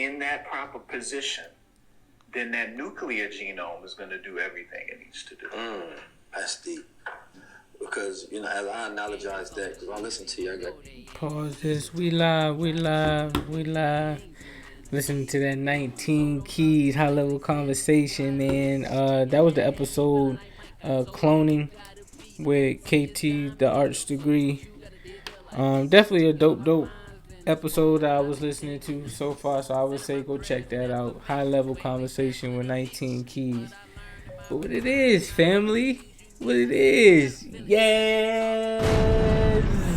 in that proper position, then that nuclear genome is going to do everything it needs to do. That's deep. Because, as I analogize that, because I listen to you, I got... Pause this. We live. Listen to that 19 Keys high level conversation, man. That was the episode cloning with KT, the arts degree. Definitely a dope episode that I was listening to so far, so I would say go check that out. High level conversation with 19 Keys. But what it is, family, what it is, yeah,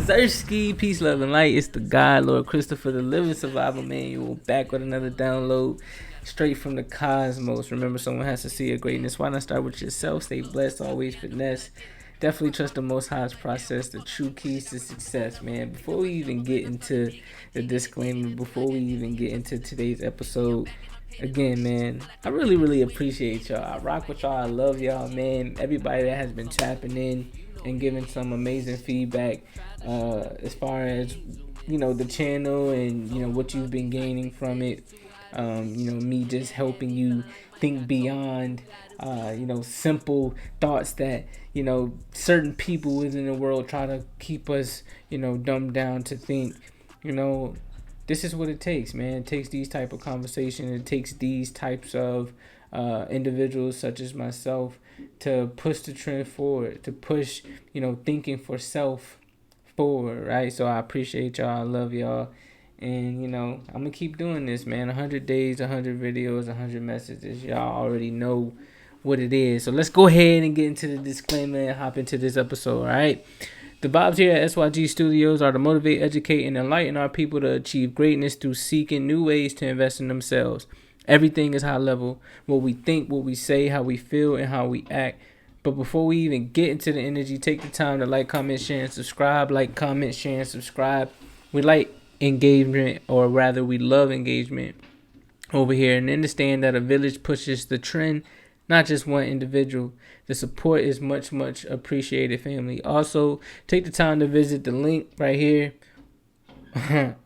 Zersky, peace, love, and light. It's the God, Lord Christopher, the living survival manual, back with another download straight from the cosmos. Remember, someone has to see your greatness. Why not start with yourself? Stay blessed, always finesse. Definitely trust the Most High's process, the true keys to success, man. Before we even get into the disclaimer, before we even get into today's episode, again, man, I really appreciate y'all. I rock with y'all. I love y'all, man. Everybody that has been tapping in and giving some amazing feedback as far as, the channel and, what you've been gaining from it. Me just helping you think beyond, simple thoughts that, certain people within the world try to keep us, dumbed down to think, this is what it takes, man. It takes these type of conversations. It takes these types of individuals such as myself to push the trend forward, to push, thinking for self forward, right? So I appreciate y'all. I love y'all. And, I'm going to keep doing this, man. 100 days, 100 videos, 100 messages. Y'all already know what it is. So let's go ahead and get into the disclaimer and hop into this episode, all right? The vibes here at SYG Studios are to motivate, educate, and enlighten our people to achieve greatness through seeking new ways to invest in themselves. Everything is high level. What we think, what we say, how we feel, and how we act. But before we even get into the energy, take the time to like, comment, share, and subscribe. Like, comment, share, and subscribe. We like engagement, or rather we love engagement over here, and understand that a village pushes the trend, not just one individual. The support is much appreciated, family. Also, take the time to visit the link right here,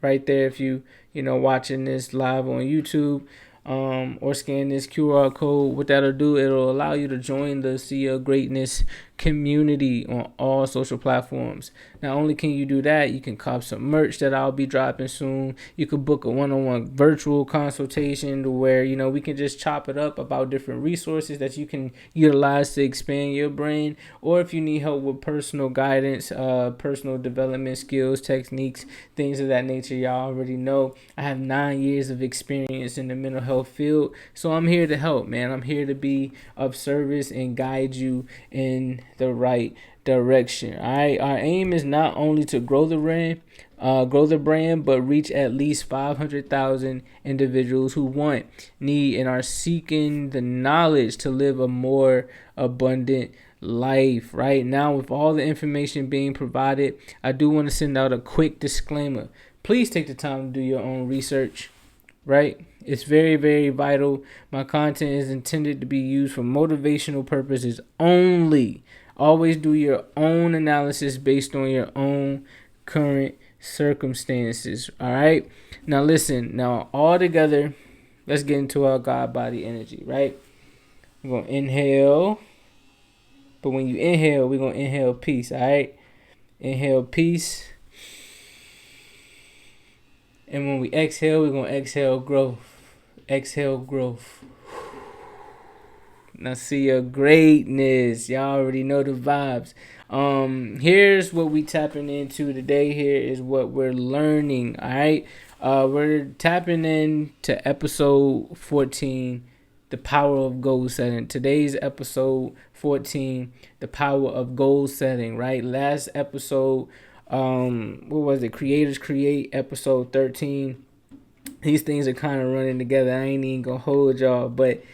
right there, if you watching this live on YouTube, or scan this QR code. What that'll do, it'll allow you to join the See Your Greatness community on all social platforms. Not only can you do that, you can cop some merch that I'll be dropping soon. You could book a one-on-one virtual consultation to where we can just chop it up about different resources that you can utilize to expand your brain. Or if you need help with personal guidance, personal development skills, techniques, things of that nature, y'all already know I have 9 years of experience in the mental health field, so I'm here to help, man. I'm here to be of service and guide you in the right direction. All right, our aim is not only to grow the brand, but reach at least 500,000 individuals who want, need, and are seeking the knowledge to live a more abundant life. Right now, with all the information being provided, I do want to send out a quick disclaimer. Please take the time to do your own research. Right? It's very vital. My content is intended to be used for motivational purposes only. Always do your own analysis based on your own current circumstances. All right? Now listen. Now all together, let's get into our God body energy, right? We're going to inhale. But when you inhale, we're going to inhale peace, all right? Inhale peace. And when we exhale, we're going to exhale growth. Exhale growth. Now see your greatness. Y'all already know the vibes. Here's what we tapping into today. Here is what we're learning. All right. We're tapping into episode 14, the power of goal setting. Today's episode 14, the power of goal setting. Right. Last episode, what was it? Creators Create, episode 13. These things are kind of running together. I ain't even gonna hold y'all, but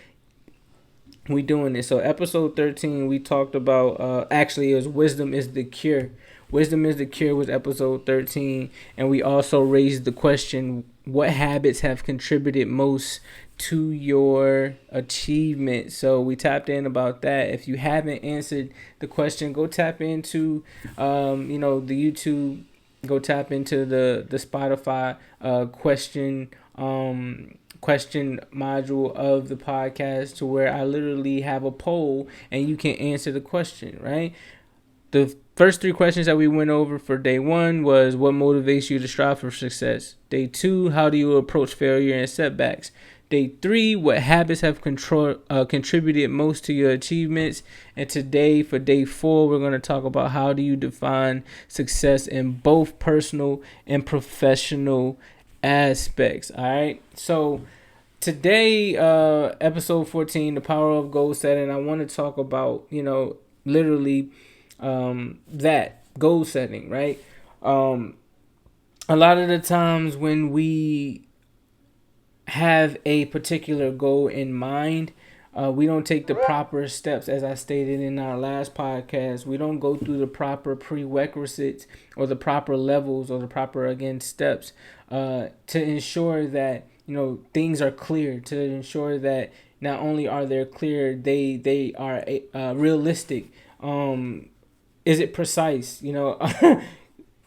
we doing this. So episode 13, we talked about, actually it was Wisdom is the Cure. Wisdom is the Cure was episode 13. And we also raised the question, what habits have contributed most to your achievement? So we tapped in about that. If you haven't answered the question, go tap into, the YouTube, go tap into the Spotify question question module of the podcast, to where I literally have a poll and you can answer the question, right? The first 3 questions that we went over for day 1 was, what motivates you to strive for success? Day 2, how do you approach failure and setbacks? Day 3, what habits have contributed most to your achievements? And today, for day 4, we're going to talk about how do you define success in both personal and professional aspects. All right. So today, episode 14, the power of goal setting. I want to talk about, literally that goal setting, right? A lot of the times when we have a particular goal in mind, we don't take the proper steps. As I stated in our last podcast, we don't go through the proper prerequisites or the proper levels or the proper, again, steps to ensure that, things are clear, to ensure that not only are they clear, they are realistic. Is it precise?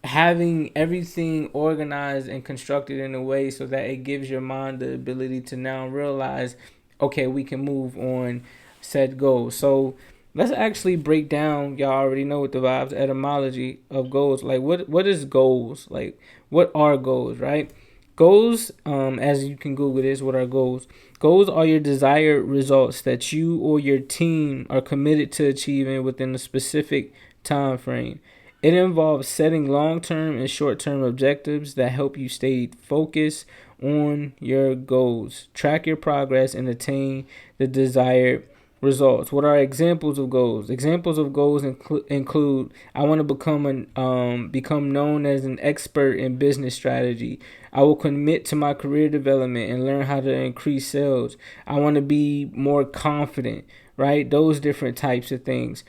Having everything organized and constructed in a way so that it gives your mind the ability to now realize, okay, we can move on said goal. So let's actually break down. Y'all already know what the vibes, etymology of goals. Like, what is goals? Like, what are goals, right? Goals, as you can Google this, what are goals? Goals are your desired results that you or your team are committed to achieving within a specific time frame. It involves setting long-term and short-term objectives that help you stay focused on your goals, track your progress, and attain the desired results. What are examples of goals? Examples of goals include: I want to become known as an expert in business strategy. I will commit to my career development and learn how to increase sales. I want to be more confident, right? Those different types of things.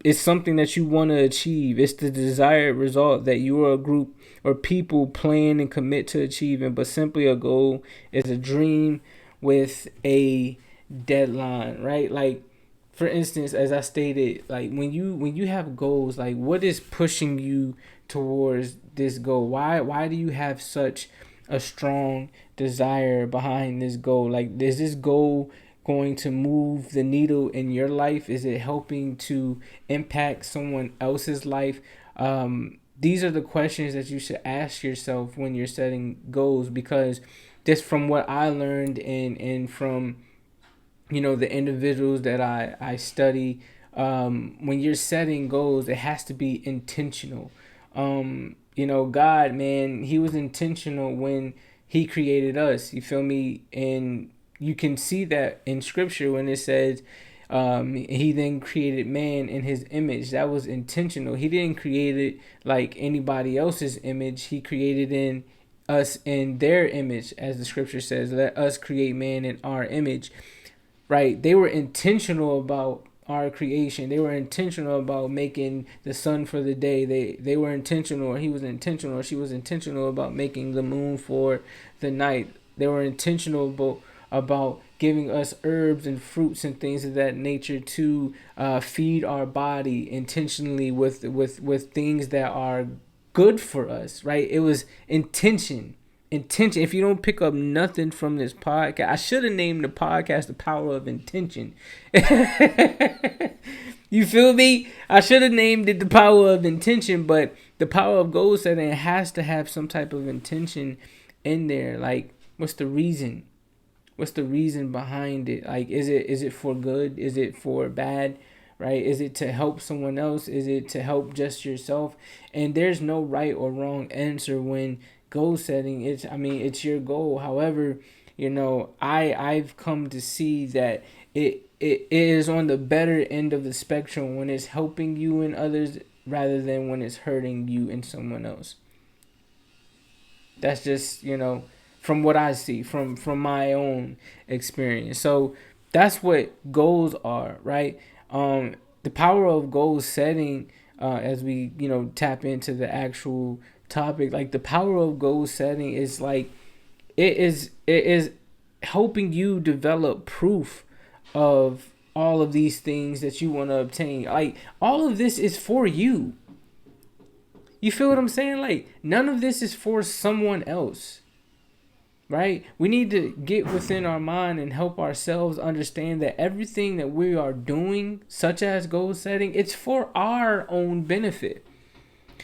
It's something that you want to achieve. It's the desired result that you or a group or people plan and commit to achieving. But simply a goal is a dream with a deadline, right? Like, for instance, as I stated, like when you have goals, like what is pushing you towards this goal? Why do you have such a strong desire behind this goal? Like, is this goal going to move the needle in your life? Is it helping to impact someone else's life? These are the questions that you should ask yourself when you're setting goals, because just from what I learned and from the individuals that I study, when you're setting goals, it has to be intentional. God, man, he was intentional when he created us. You feel me? And you can see that in scripture when it says he then created man in his image. That was intentional. He didn't create it like anybody else's image. He created in us in their image, as the scripture says, let us create man in our image. Right? They were intentional about our creation. They were intentional about making the sun for the day. They were intentional, or he was intentional, or she was intentional about making the moon for the night. They were intentional about giving us herbs and fruits and things of that nature to feed our body intentionally with things that are good for us, right? It was intention. If you don't pick up nothing from this podcast, I should have named the podcast The Power of Intention. You feel me? I should have named it The Power of Intention, but the power of goal setting has to have some type of intention in there. Like, what's the reason? What's the reason behind it? Like, is it for good? Is it for bad? Right? Is it to help someone else? Is it to help just yourself? And there's no right or wrong answer when goal setting. It's your goal. However, I've come to see that it is on the better end of the spectrum when it's helping you and others rather than when it's hurting you and someone else. That's just, from what I see from my own experience. So that's what goals are, right? The power of goal setting, as we, tap into the actual topic, like the power of goal setting is like, it is helping you develop proof of all of these things that you want to obtain. Like, all of this is for you. You feel what I'm saying? Like, none of this is for someone else. right? We need to get within our mind and help ourselves understand that everything that we are doing, such as goal setting, it's for our own benefit.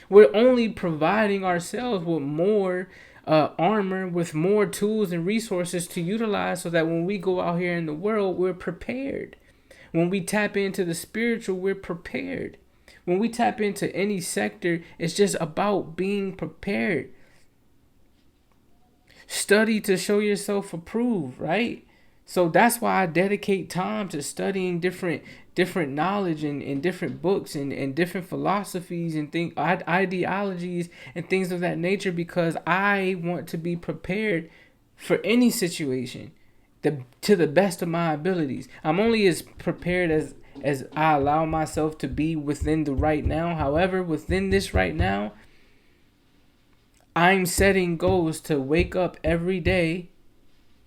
We're only providing ourselves with more armor, with more tools and resources to utilize so that when we go out here in the world, we're prepared. When we tap into the spiritual, we're prepared. When we tap into any sector, it's just about being prepared. Study to show yourself approved, right? So that's why I dedicate time to studying different knowledge and different books and different philosophies and ideologies and things of that nature, because I want to be prepared for any situation to the best of my abilities. I'm only as prepared as I allow myself to be within the right now. However, within this right now, I'm setting goals to wake up every day,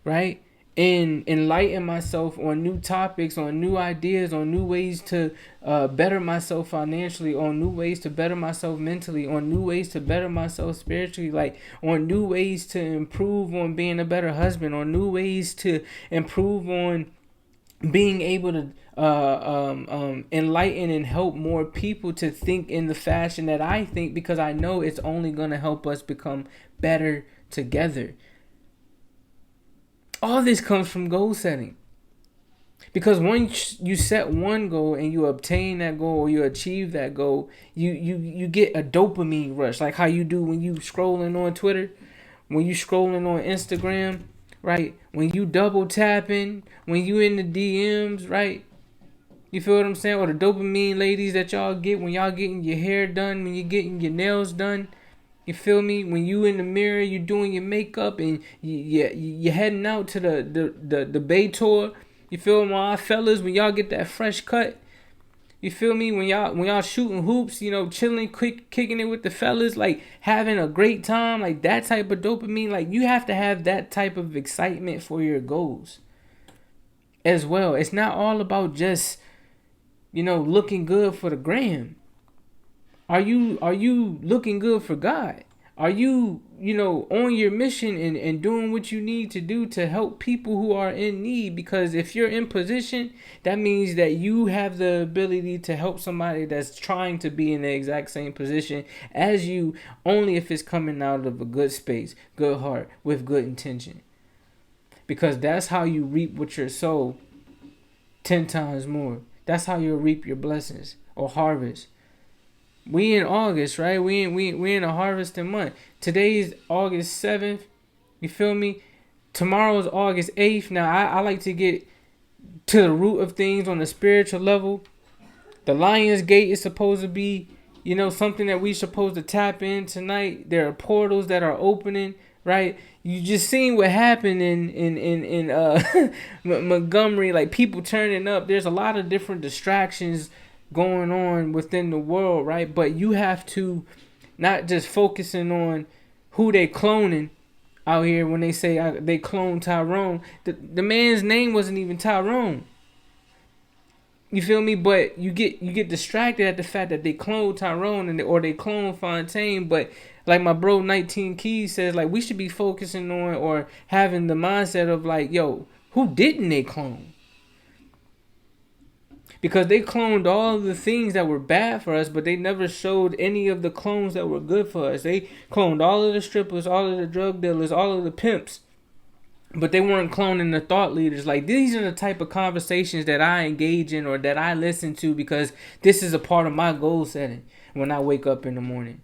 right? And enlighten myself on new topics, on new ideas, on new ways to better myself financially, on new ways to better myself mentally, on new ways to better myself spiritually, like on new ways to improve on being a better husband, on new ways to improve on being able to enlighten and help more people to think in the fashion that I think, because I know it's only going to help us become better together. All this comes from goal setting. Because once you set one goal and you obtain that goal or you achieve that goal, you get a dopamine rush, like how you do when you scrolling on Twitter, when you scrolling on Instagram, right? When you double tapping, when you in the DMs, right? You feel what I'm saying? Or the dopamine ladies that y'all get when y'all getting your hair done, when you getting your nails done. You feel me? When you in the mirror, you doing your makeup and you heading out to the Bay tour. You feel my fellas, when y'all get that fresh cut. You feel me? When y'all shooting hoops, you know, chilling, kicking it with the fellas, like having a great time, like that type of dopamine. Like you have to have that type of excitement for your goals as well. It's not all about just, you know, looking good for the gram. Are you looking good for God? Are you, you know, on your mission and doing what you need to do to help people who are in need? Because if you're in position, that means that you have the ability to help somebody that's trying to be in the exact same position as you, only if it's coming out of a good space, good heart, with good intention. Because that's how you reap what you sow 10 times more. That's how you'll reap your blessings or harvest. We in August, right? We in a harvesting month. Today's August 7th. You feel me? Tomorrow's August 8th. Now, I like to get to the root of things on the spiritual level. The Lion's Gate is supposed to be, you know, something that we supposed to tap in tonight. There are portals that are opening, right? You just seen what happened in Montgomery, like people turning up. There's a lot of different distractions going on within the world, right? But you have to not just focusing on who they cloning out here when they say they clone Tyrone. The man's name wasn't even Tyrone. You feel me? But you get distracted at the fact that they clone Tyrone or they clone Fontaine. But like my bro 19 Keys says, like we should be focusing on or having the mindset of like, yo, who didn't they clone? Because they cloned all of the things that were bad for us, but they never showed any of the clones that were good for us. They cloned all of the strippers, all of the drug dealers, all of the pimps, but they weren't cloning the thought leaders. Like, these are the type of conversations that I engage in or that I listen to, because this is a part of my goal setting when I wake up in the morning.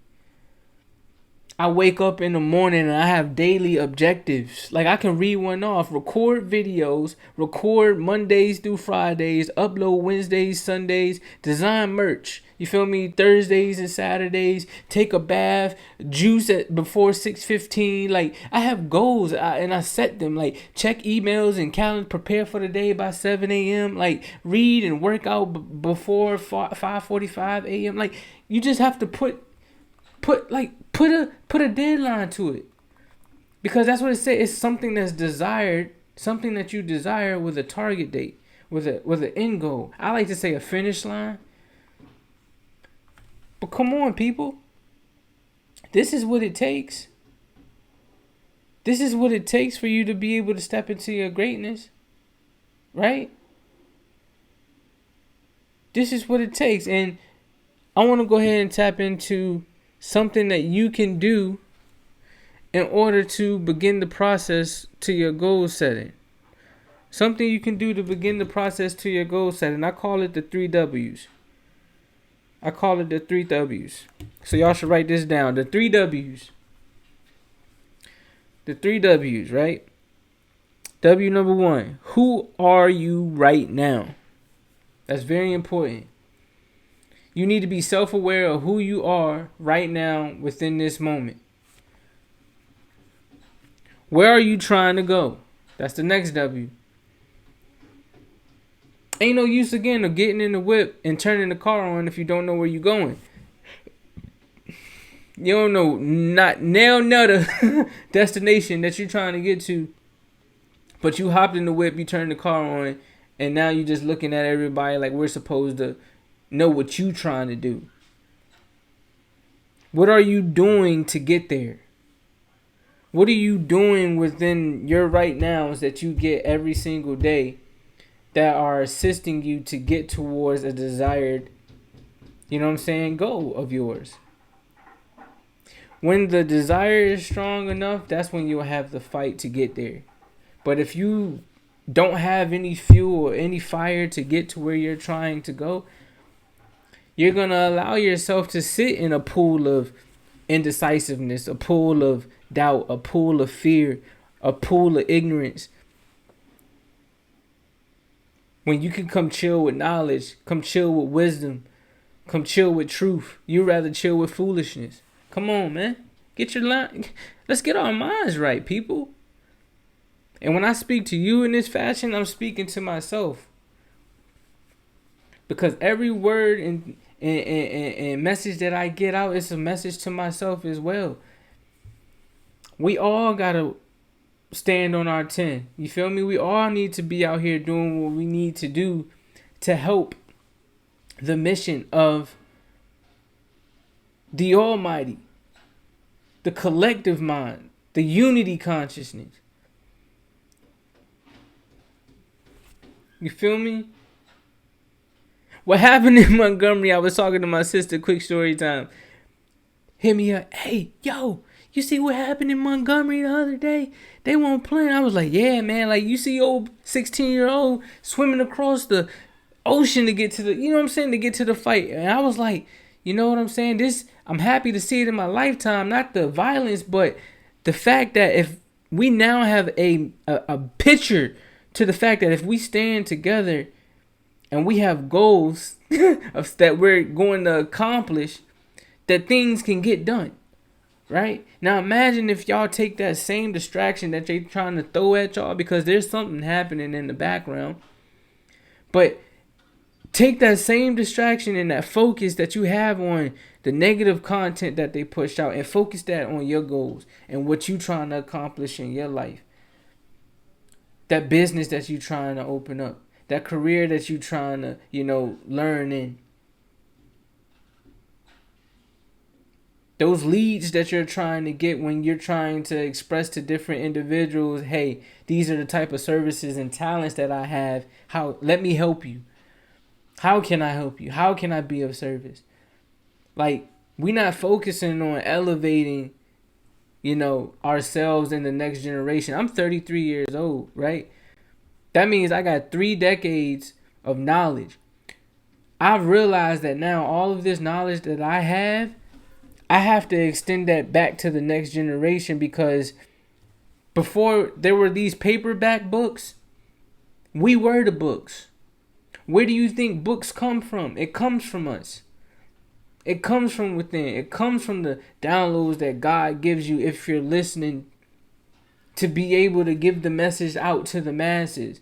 I wake up in the morning and I have daily objectives. Like, I can read one off, record videos, record Mondays through Fridays, upload Wednesdays, Sundays, design merch. You feel me? Thursdays and Saturdays, take a bath, juice before 6:15. Like, I have goals and I set them. Like, check emails and calendar, prepare for the day by 7 a.m. Like, read and work out before 5:45 a.m. Like, you just have to put a deadline to it, because that's what it says. It's something that's desired, something that you desire with a target date, with an end goal. I like to say a finish line. But come on, people, this is what it takes. This is what it takes for you to be able to step into your greatness, right? This is what it takes. And I want to go ahead and tap into something that you can do in order to begin the process to your goal setting. Something you can do to begin the process to your goal setting. I call it the 3 W's. I call it the 3 W's. So y'all should write this down. The 3 W's. The 3 W's, right? W number 1. Who are you right now? That's very important. You need to be self-aware of who you are right now within this moment. Where are you trying to go? That's the next W. Ain't no use again of getting in the whip and turning the car on if you don't know where you're going. You don't know the destination that you're trying to get to. But you hopped in the whip, you turned the car on, and now you're just looking at everybody like we're supposed to know what you trying to do. What are you doing to get there? What are you doing within your right nows that you get every single day that are assisting you to get towards a desired, goal of yours? When the desire is strong enough, that's when you'll have the fight to get there. But if you don't have any fuel or any fire to get to where you're trying to go, you're going to allow yourself to sit in a pool of indecisiveness, a pool of doubt, a pool of fear, a pool of ignorance. When you can come chill with knowledge, come chill with wisdom, come chill with truth, you'd rather chill with foolishness. Come on, man. Get your line. Let's get our minds right, people. And when I speak to you in this fashion, I'm speaking to myself. Because every word and message that I get out is a message to myself as well. We all got to stand on our 10. You feel me? We all need to be out here doing what we need to do to help the mission of the Almighty, the collective mind, the unity consciousness. You feel me? What happened in Montgomery, I was talking to my sister, quick story time. Hit me up. Hey, yo, you see what happened in Montgomery the other day? They weren't playing. I was like, yeah, man. Like, you see old 16-year-old swimming across the ocean to get to the, to get to the fight. And I was like, you know what I'm saying? I'm happy to see it in my lifetime. Not the violence, but the fact that if we now have a picture to the fact that if we stand together and we have goals that we're going to accomplish, that things can get done, right? Now imagine if y'all take that same distraction that they're trying to throw at y'all, because there's something happening in the background, but take that same distraction and that focus that you have on the negative content that they push out and focus that on your goals and what you're trying to accomplish in your life. That business that you're trying to open up. That career that you're trying to, learn in. Those leads that you're trying to get when you're trying to express to different individuals, hey, these are the type of services and talents that I have. Let me help you. How can I help you? How can I be of service? Like, we're not focusing on elevating, ourselves in the next generation. I'm 33 years old, right? That means I got 3 decades of knowledge. I've realized that now all of this knowledge that I have to extend that back to the next generation, because before there were these paperback books, we were the books. Where do you think books come from? It comes from us. It comes from within. It comes from the downloads that God gives you if you're listening to be able to give the message out to the masses.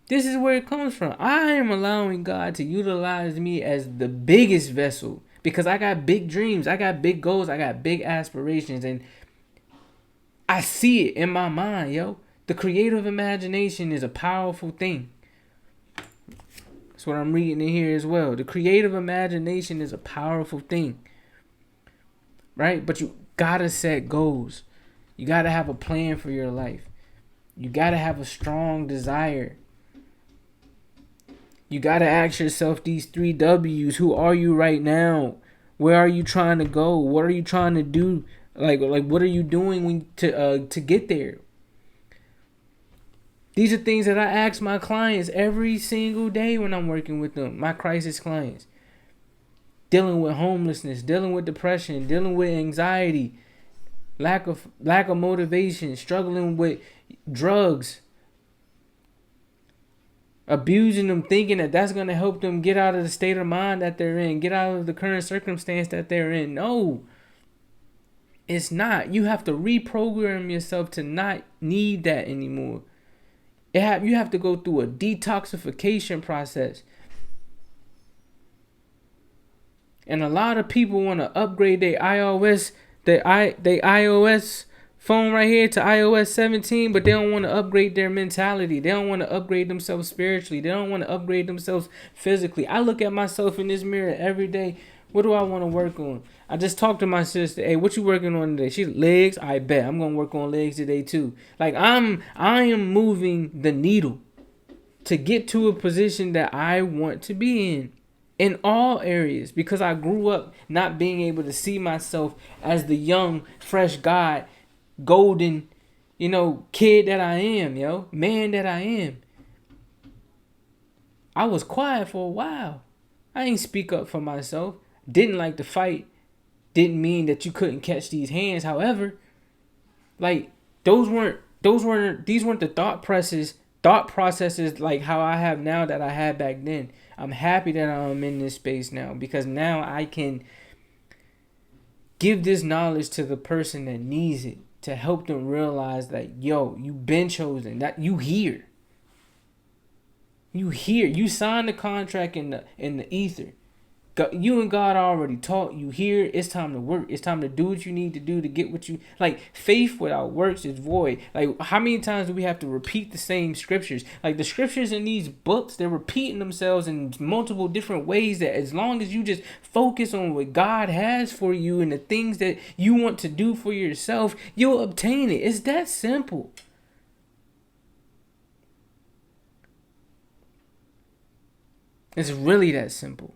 This is where it comes from. I am allowing God to utilize me as the biggest vessel because I got big dreams. I got big goals. I got big aspirations. And I see it in my mind, yo. The creative imagination is a powerful thing. That's what I'm reading in here as well. The creative imagination is a powerful thing. Right? But you gotta set goals. You got to have a plan for your life. You got to have a strong desire. You got to ask yourself these 3 W's. Who are you right now? Where are you trying to go? What are you trying to do? Like what are you doing to get there? These are things that I ask my clients every single day when I'm working with them, my crisis clients. Dealing with homelessness, dealing with depression, dealing with anxiety, lack of motivation, struggling with drugs, abusing them, thinking that that's going to help them get out of the state of mind that they're in, get out of the current circumstance that they're in. No, it's not. You have to reprogram yourself to not need that anymore. You have to go through a detoxification process. And a lot of people want to upgrade their iOS phone right here to iOS 17, but they don't want to upgrade their mentality. They don't want to upgrade themselves spiritually. They don't want to upgrade themselves physically. I look at myself in this mirror every day. What do I want to work on? I just talked to my sister. Hey, what you working on today? She's legs. I bet I'm gonna work on legs today too. Like I am moving the needle to get to a position that I want to be in all areas, because I grew up not being able to see myself as the young, fresh guy, golden, kid that I am, man that I am. I was quiet for a while. I ain't speak up for myself. Didn't like to fight. Didn't mean that you couldn't catch these hands. However, like these weren't the thought processes like how I have now that I had back then. I'm happy that I'm in this space now, because now I can give this knowledge to the person that needs it, to help them realize that, you've been chosen, that you here. You here. You signed the contract in the ether. You and God already taught you here. It's time to work. It's time to do what you need to do to get what you like. Faith without works is void. Like, how many times do we have to repeat the same scriptures? Like, the scriptures in these books, they're repeating themselves in multiple different ways, that as long as you just focus on what God has for you and the things that you want to do for yourself, you'll obtain it. It's that simple. It's really that simple.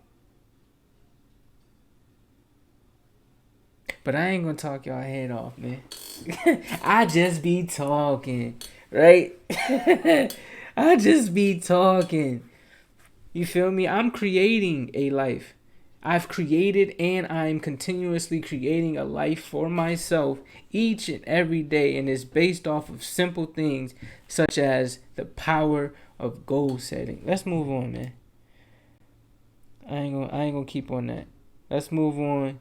But I ain't gonna talk y'all head off, man. I just be talking, right? I just be talking. You feel me? I'm creating a life. I've created and I'm continuously creating a life for myself each and every day. And it's based off of simple things such as the power of goal setting. Let's move on, man. I ain't gonna keep on that. Let's move on.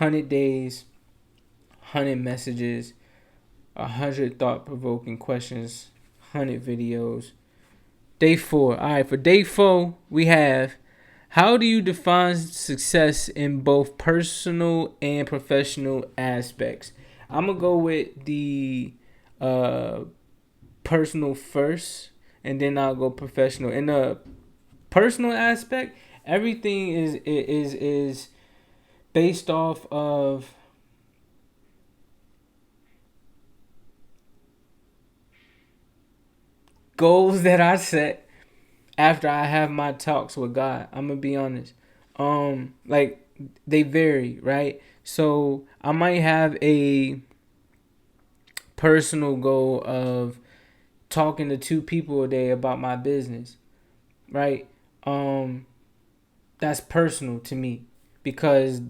100 days, 100 messages, 100 thought-provoking questions, 100 videos. Day 4. All right, for day 4, we have, how do you define success in both personal and professional aspects? I'm going to go with the personal first, and then I'll go professional. In the personal aspect, everything is based off of goals that I set after I have my talks with God. I'm gonna be honest. Like, they vary, right? So I might have a personal goal of talking to 2 people a day about my business, right? That's personal to me, because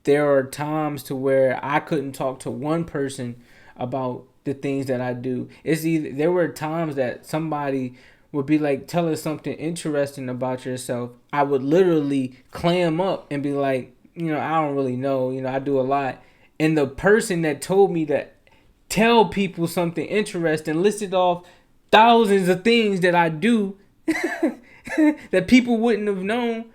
there are times to where I couldn't talk to one person about the things that I do. There were times that somebody would be like, tell us something interesting about yourself. I would literally clam up and be like, I don't really know. I do a lot. And the person that told me to tell people something interesting listed off thousands of things that I do that people wouldn't have known.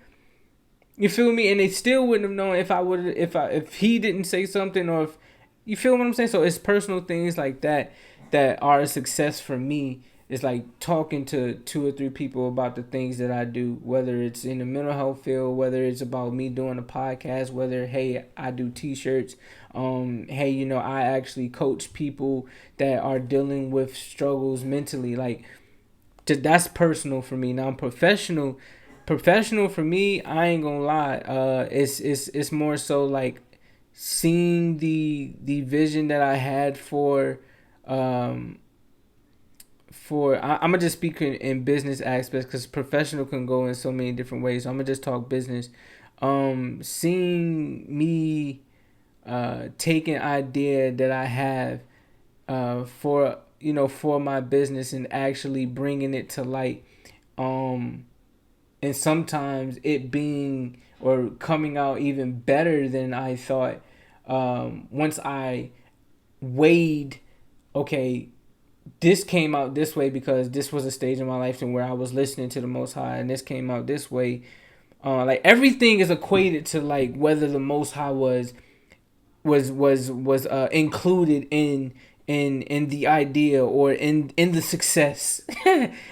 You feel me? And they still wouldn't have known if he didn't say something, or if you feel what I'm saying. So it's personal things like that are a success for me it's like talking to 2 or 3 people about the things that I do, whether it's in the mental health field, whether it's about me doing a podcast, whether, hey, I do t-shirts, hey, I actually coach people that are dealing with struggles mentally. Like, that's personal for me. Now, professional for me, I ain't gonna lie. It's more so like seeing the vision that I had um I'm gonna just speak in business aspects, because professional can go in so many different ways. So I'm gonna just talk business. Seeing me take an idea that I have for my business and actually bringing it to light, and sometimes it being or coming out even better than I thought. Once I weighed, okay, this came out this way because this was a stage in my life and where I was listening to the Most High, and this came out this way. Like, everything is equated to like whether the Most High was included in the idea or in the success.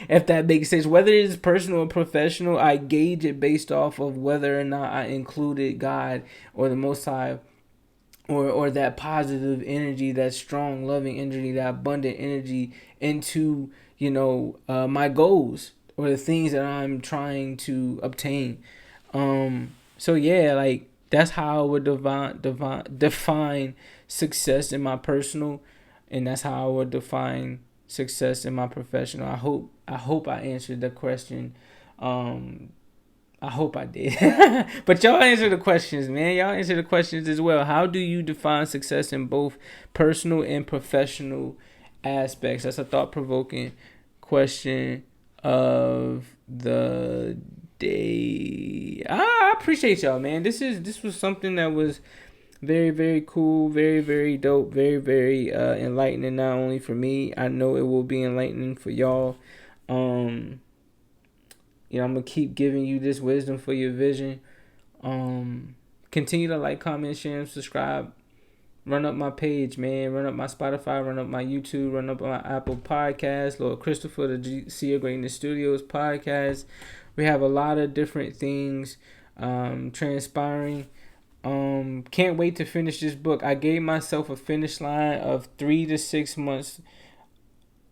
If that makes sense, whether it's personal or professional, I gauge it based off of whether or not I included God or the Most High, or that positive energy, that strong loving energy, that abundant energy into my goals or the things that I'm trying to obtain. So yeah, like, that's how I would define success in my personal, and that's how I would define success in my professional. I hope I answered the question. I hope I did. But y'all answer the questions, man. Y'all answer the questions as well. How do you define success in both personal and professional aspects? That's a thought-provoking question of the day. I appreciate y'all, man. This was something that was very, very cool, very, very dope, very, very enlightening, not only for me. I know it will be enlightening for y'all. I'm going to keep giving you this wisdom for your vision. Continue to like, comment, share, and subscribe. Run up my page, man. Run up my Spotify. Run up my YouTube. Run up my Apple Podcast. Lord Christopher, the See Your Greatness Studios podcast. We have a lot of different things transpiring. Can't wait to finish this book. I gave myself a finish line of 3 to 6 months.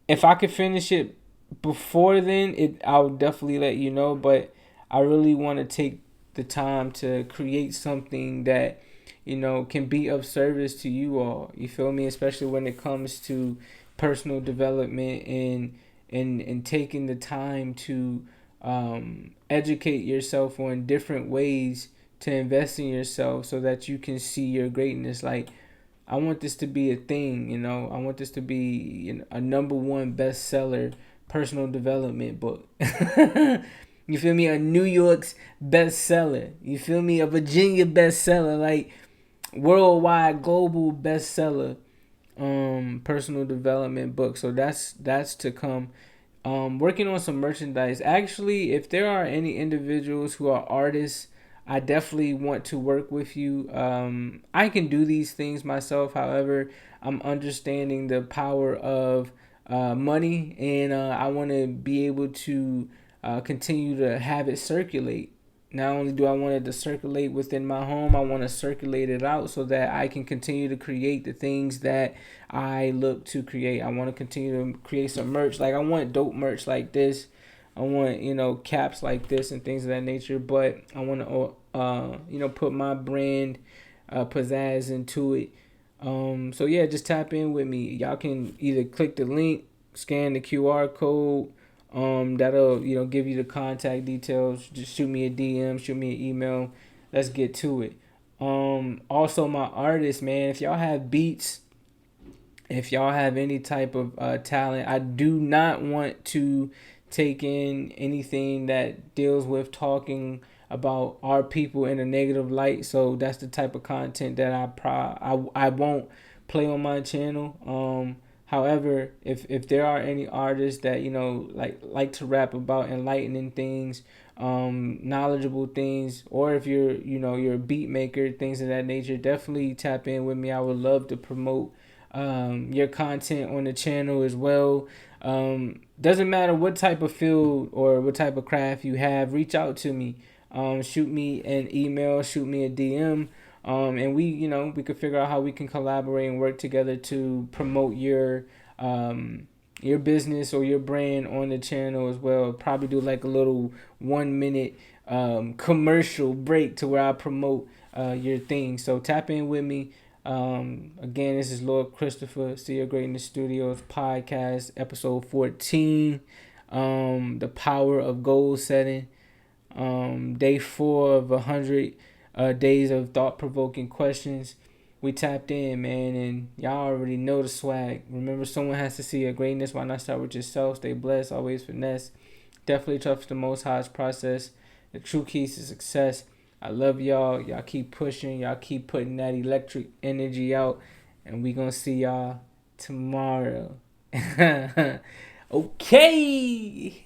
If I could finish it before then, I'll definitely let you know. But I really want to take the time to create something that can be of service to you all. You feel me? Especially when it comes to personal development and taking the time to educate yourself on different ways to invest in yourself so that you can see your greatness. Like, I want this to be a thing. I want this to be a #1 bestseller personal development book. You feel me? A New York's bestseller. You feel me? A Virginia bestseller. Like, worldwide, global bestseller personal development book. So that's to come. Working on some merchandise. Actually, if there are any individuals who are artists, I definitely want to work with you. I can do these things myself. However, I'm understanding the power of money, and I want to be able to continue to have it circulate. Not only do I want it to circulate within my home, I want to circulate it out so that I can continue to create the things that I look to create. I want to continue to create some merch. Like, I want dope merch like this. I want, caps like this and things of that nature. But I want to, put my brand pizzazz into it. So yeah, just tap in with me. Y'all can either click the link, scan the QR code. That'll give you the contact details. Just shoot me a DM, shoot me an email. Let's get to it. Also, my artists, man, if y'all have beats, if y'all have any type of talent, I do not want to take in anything that deals with talking about our people in a negative light. So that's the type of content that I won't play on my channel. However, if there are any artists that like to rap about enlightening things, knowledgeable things, or if you're a beat maker, things of that nature, definitely tap in with me. I would love to promote your content on the channel as well. Doesn't matter what type of field or what type of craft you have, reach out to me. Shoot me an email, shoot me a DM. And we could figure out how we can collaborate and work together to promote your business or your brand on the channel as well. Probably do like a little 1 minute commercial break to where I promote your thing. So tap in with me. Again, this is Lord Christopher, See Your Greatness Studios podcast, episode 14. The power of goal setting. Day 4 of 100 days of thought-provoking questions. We tapped in, man, and y'all already know the swag. Remember, someone has to see your greatness. Why not start with yourself? Stay blessed, always finesse. Definitely trust the Most High's process. The true keys to success. I love y'all. Y'all keep pushing. Y'all keep putting that electric energy out. And we gonna see y'all tomorrow. Okay.